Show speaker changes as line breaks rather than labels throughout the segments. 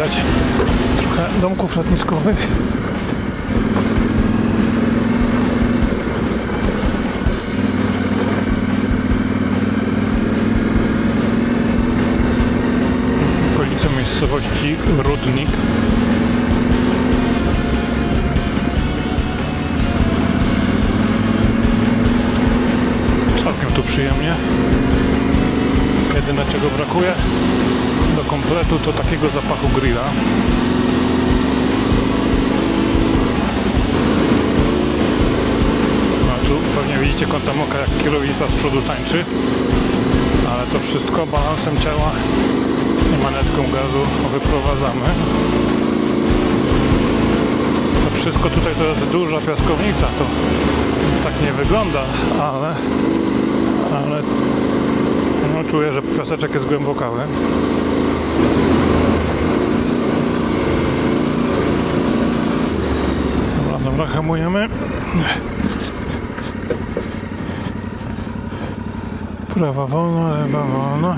widać trochę domków letniskowych. Okolice miejscowości Rudnik. Całkiem tu przyjemnie. Jedyne czego brakuje do kompletu to takiego zapachu grilla. No tu pewnie widzicie kątem oka jak kierownica z przodu tańczy, ale to wszystko balansem ciała i manetką gazu wyprowadzamy. To wszystko tutaj to jest duża piaskownica, to tak nie wygląda, ale no, czuję, że piaseczek jest głębokawy. Dobra, hamujemy. Prawa wolno, lewa wolno.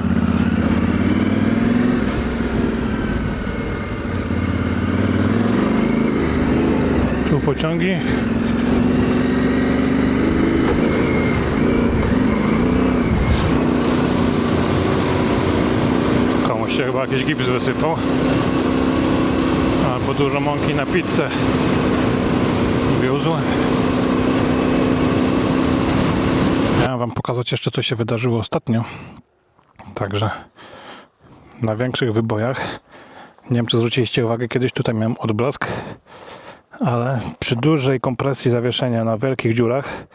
Tu pociągi. Komuś się chyba jakiś gips wysypał. Albo dużo mąki na pizzę wiózł. Miałem wam pokazać jeszcze, co się wydarzyło ostatnio. Także na większych wybojach, nie wiem czy zwróciliście uwagę, kiedyś tutaj miałem odblask, ale przy dużej kompresji zawieszenia na wielkich dziurach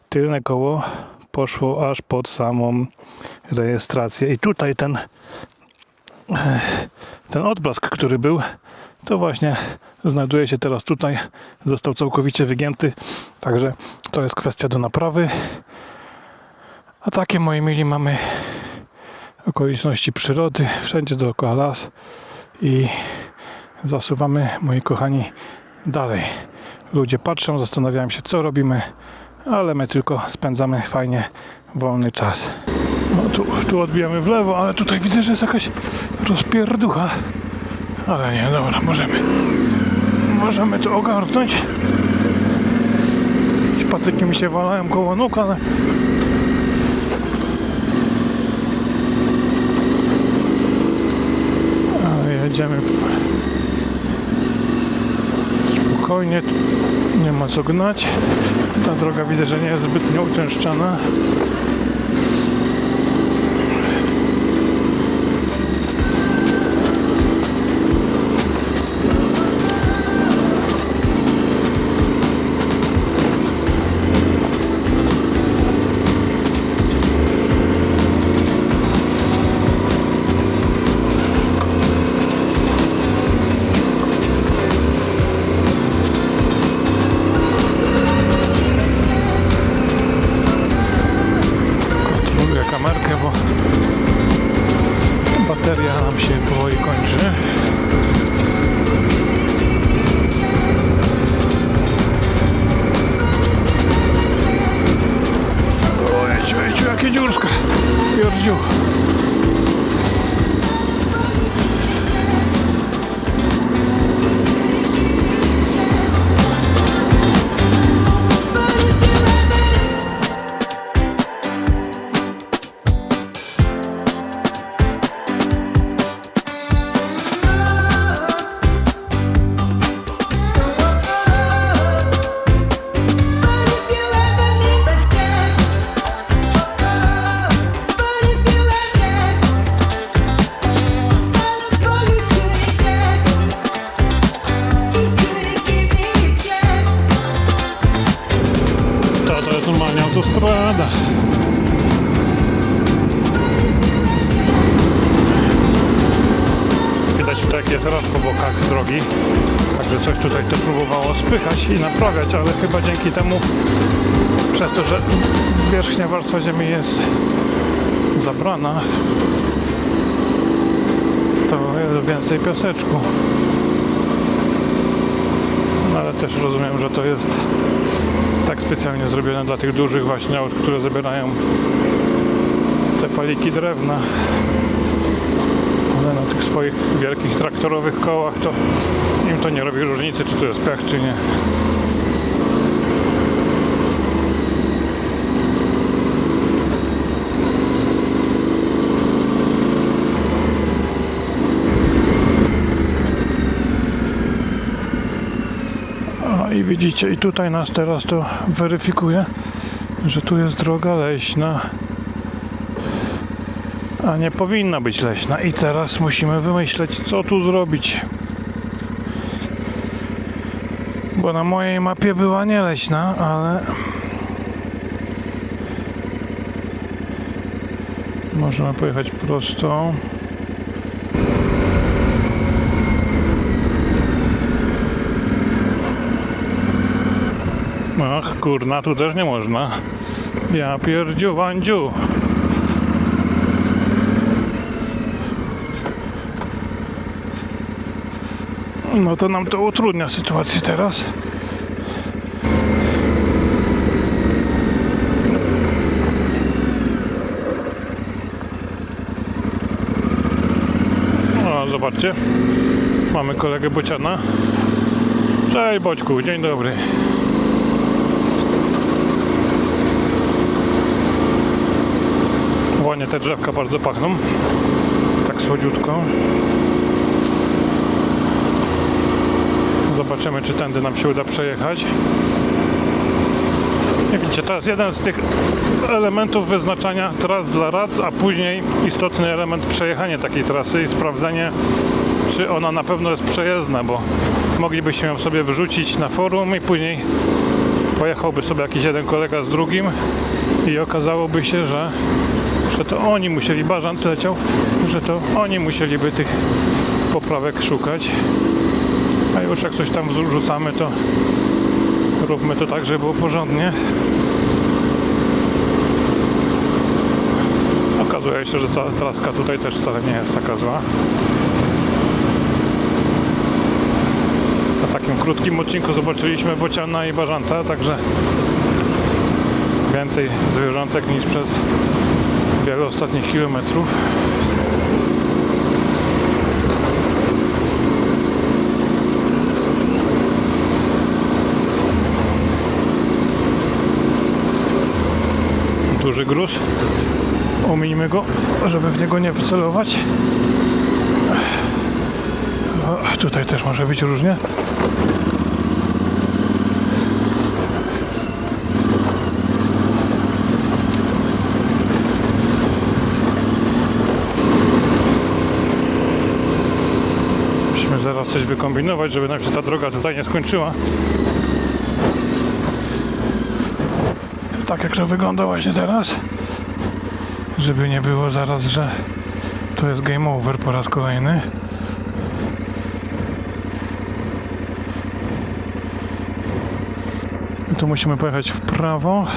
tylne koło poszło aż pod samą rejestrację i tutaj ten odblask, który był, to właśnie znajduje się teraz tutaj, został całkowicie wygięty, także to jest kwestia do naprawy. A takie, moi mili, mamy okoliczności przyrody, wszędzie dookoła las i zasuwamy, moi kochani, dalej. Ludzie patrzą, zastanawiają się, co robimy, ale my tylko spędzamy fajnie wolny czas. No tu odbijamy w lewo, ale tutaj widzę, że jest jakaś rozpierducha. Ale nie, dobra, możemy to ogarnąć. Jakieś patyki mi się walają koło nóg, ale jedziemy spokojnie, nie ma co gnać. Ta droga widzę, że nie jest zbytnio uczęszczana. Kamerkę, bo bateria nam się powoli kończy. Ojciu, jakie dziurska! Pierdziu! Normalnie autostrada. Widać tutaj jak jest raz po bokach drogi, także coś tutaj to próbowało spychać i naprawiać, ale chyba dzięki temu, przez to, że wierzchnia warstwa ziemi jest zabrana, to jest więcej piaseczku. Ale też rozumiem, że to jest tak specjalnie zrobione dla tych dużych właśnie aut, które zabierają te paliki drewna. Ale na tych swoich wielkich traktorowych kołach to im to nie robi różnicy, czy to jest pech, czy nie. I widzicie, i tutaj nas teraz to weryfikuje, że tu jest droga leśna, a nie powinna być leśna. I teraz musimy wymyśleć, co tu zrobić. Bo na mojej mapie była nie leśna, ale możemy pojechać prosto. Ach, kurna, tu też nie można. Ja pierdziu, wandziu. No to nam to utrudnia sytuację teraz. No, zobaczcie. Mamy kolegę Bociana. Cześć Boćku, dzień dobry. Ładnie te drzewka bardzo pachną. Tak słodziutko. Zobaczymy, czy tędy nam się uda przejechać. I widzicie, to jest jeden z tych elementów wyznaczania tras dla rac, a później istotny element przejechania takiej trasy i sprawdzenie, czy ona na pewno jest przejezdna, bo moglibyśmy ją sobie wrzucić na forum i później pojechałby sobie jakiś jeden kolega z drugim i okazałoby się, że to oni musieli, Bażant leciał, że to oni musieliby tych poprawek szukać. A już jak coś tam wrzucamy, to róbmy to tak, żeby było porządnie. Okazuje się, że ta traska tutaj też wcale nie jest taka zła. Na takim krótkim odcinku zobaczyliśmy Bociana i Bażanta, także więcej zwierzątek niż przez wiele ostatnich kilometrów. Duży gruz. Ominijmy go, żeby w niego nie wcelować. O, tutaj też może być różnie. Musimy zaraz coś wykombinować, żeby nam się ta droga tutaj nie skończyła. Tak jak to wygląda właśnie teraz, żeby nie było zaraz, że to jest game over po raz kolejny. I tu musimy pojechać w prawo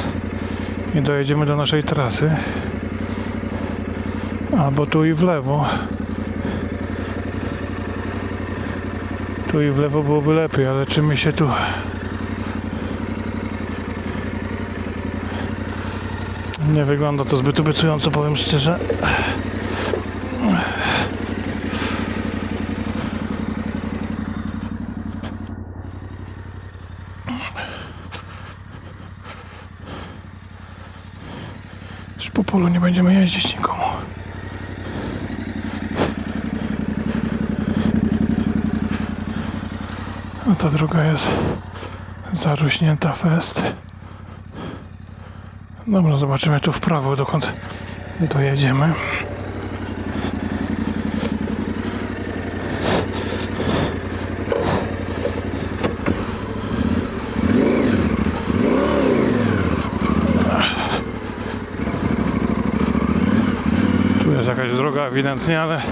i dojedziemy do naszej trasy, albo tu i w lewo. Tu i w lewo byłoby lepiej, ale czy my się tu... Nie wygląda to zbyt obiecująco, powiem szczerze. Już po polu nie będziemy jeździć nikomu. A ta droga jest zarośnięta fest. Dobra, zobaczymy tu w prawo, dokąd dojedziemy. Tu jest jakaś droga ewidentnie, ale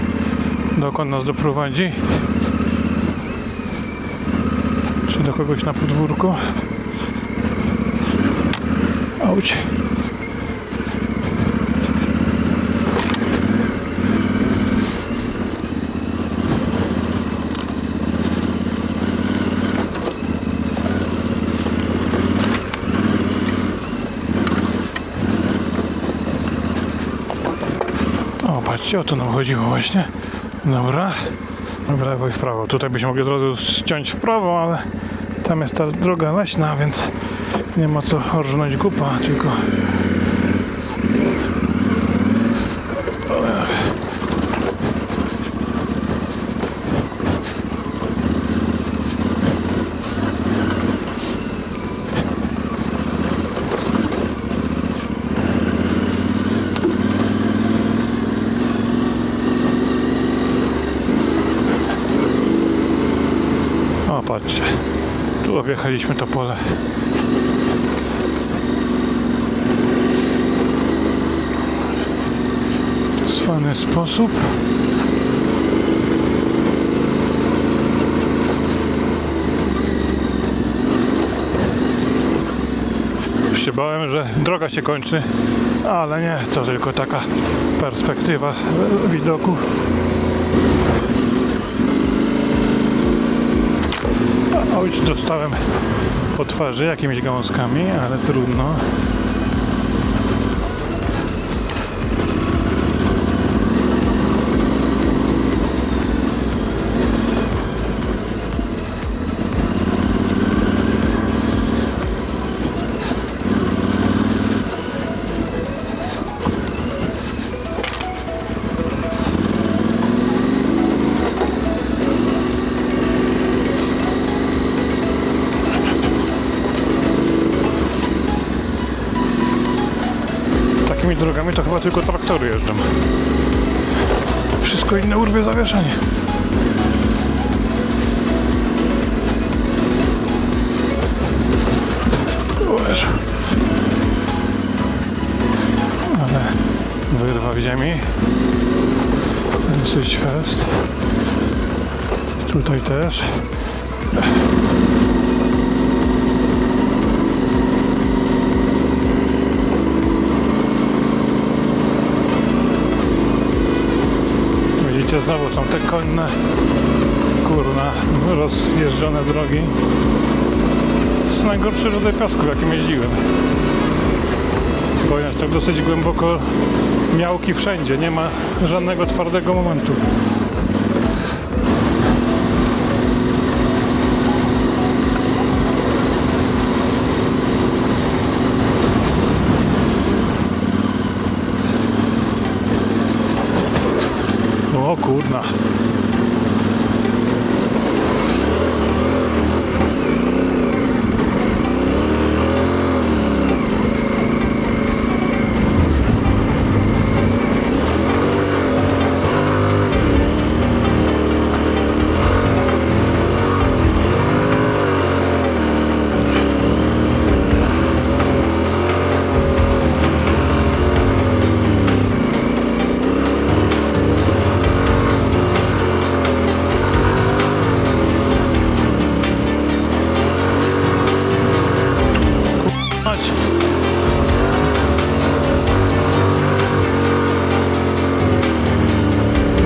dokąd nas doprowadzi? Czy do kogoś na podwórko? Auć. O, patrzcie, o to nam chodziło właśnie. Dobra. W lewo i w prawo. Tutaj byśmy mogli od razu ściąć w prawo, ale tam jest ta droga leśna, więc nie ma co rżnąć gupa, tylko... O, patrzcie, tu objechaliśmy to pole. W fajny sposób. Już się bałem, że droga się kończy, ale nie, to tylko taka perspektywa widoku. Oj, dostałem po twarzy jakimiś gałązkami, ale trudno. Takimi drogami to chyba tylko traktory jeżdżą. Wszystko inne urwie zawieszenie. O Jezu. Ale wyrwa w ziemi. Dosyć fest. Tutaj też. Widzicie, znowu są te konne, kurna, rozjeżdżone drogi. To jest najgorszy rodzaj piasku, w jakim jeździłem. Bo jest tak dosyć głęboko, miałki wszędzie, nie ma żadnego twardego momentu. O kurna.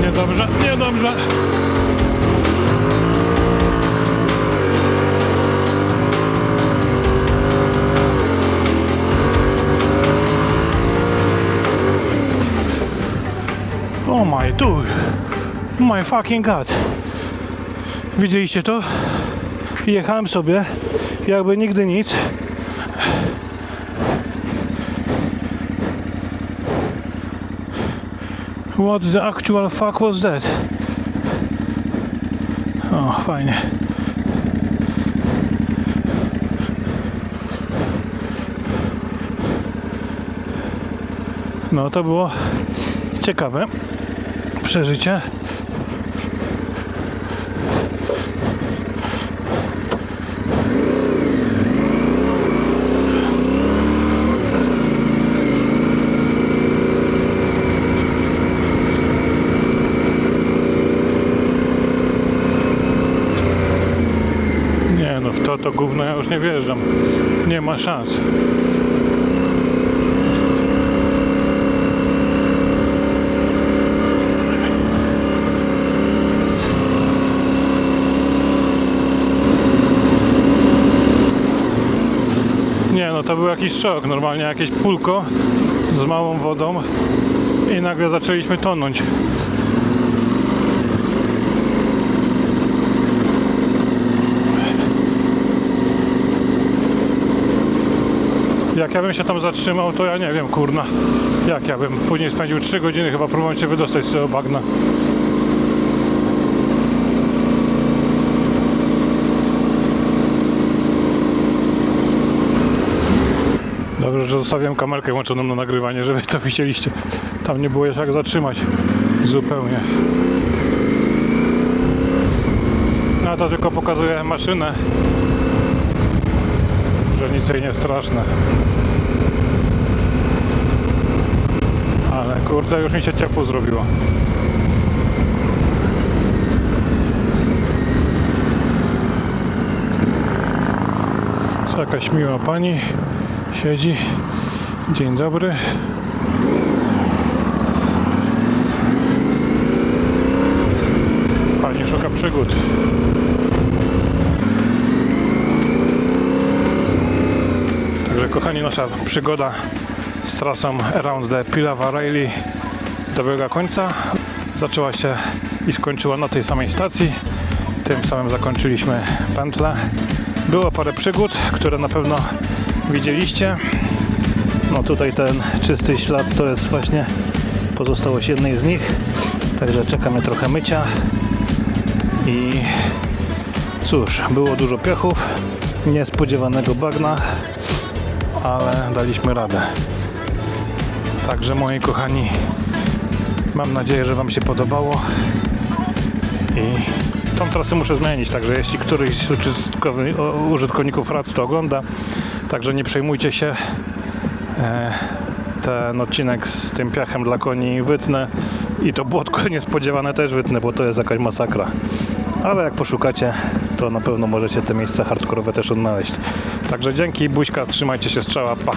Niedobrze, niedobrze. Oh my dude. My fucking god. Widzieliście to? Jechałem sobie jakby nigdy nic. What the actual fuck was that? O, fajnie. No to było ciekawe przeżycie. Nie no, w to gówno ja już nie wjeżdżam. Nie ma szans. Nie no, to był jakiś szok, normalnie jakieś pulko z małą wodą i nagle zaczęliśmy tonąć. Jak ja bym się tam zatrzymał, to ja nie wiem, kurna. Jak ja bym później spędził 3 godziny chyba próbując się wydostać z tego bagna. Dobrze, że zostawiłem kamerkę włączoną na nagrywanie, żeby to widzieliście. Tam nie było jak zatrzymać. Zupełnie. No to tylko pokazuje maszynę. Że nic jej nie straszne. Ale kurde, już mi się ciepło zrobiło. To jakaś miła pani siedzi. Dzień dobry. Pani szuka przygód. Także kochani, nasza przygoda z trasą Around the Pilava Rally dobiega końca. Zaczęła się i skończyła na tej samej stacji. Tym samym zakończyliśmy pętlę. Było parę przygód, które na pewno widzieliście. No tutaj ten czysty ślad to jest właśnie pozostałość jednej z nich. Także czekamy trochę mycia. I cóż, było dużo piechów, niespodziewanego bagna, ale daliśmy radę. Także moi kochani, mam nadzieję, że wam się podobało i tą trasę muszę zmienić, także jeśli któryś z użytkowników RAC to ogląda, także nie przejmujcie się, ten odcinek z tym piachem dla koni wytnę i to błotko niespodziewane też wytnę, bo to jest jakaś masakra. Ale jak poszukacie, to na pewno możecie te miejsca hardkorowe też odnaleźć. Także dzięki, buźka, trzymajcie się, strzała, pa!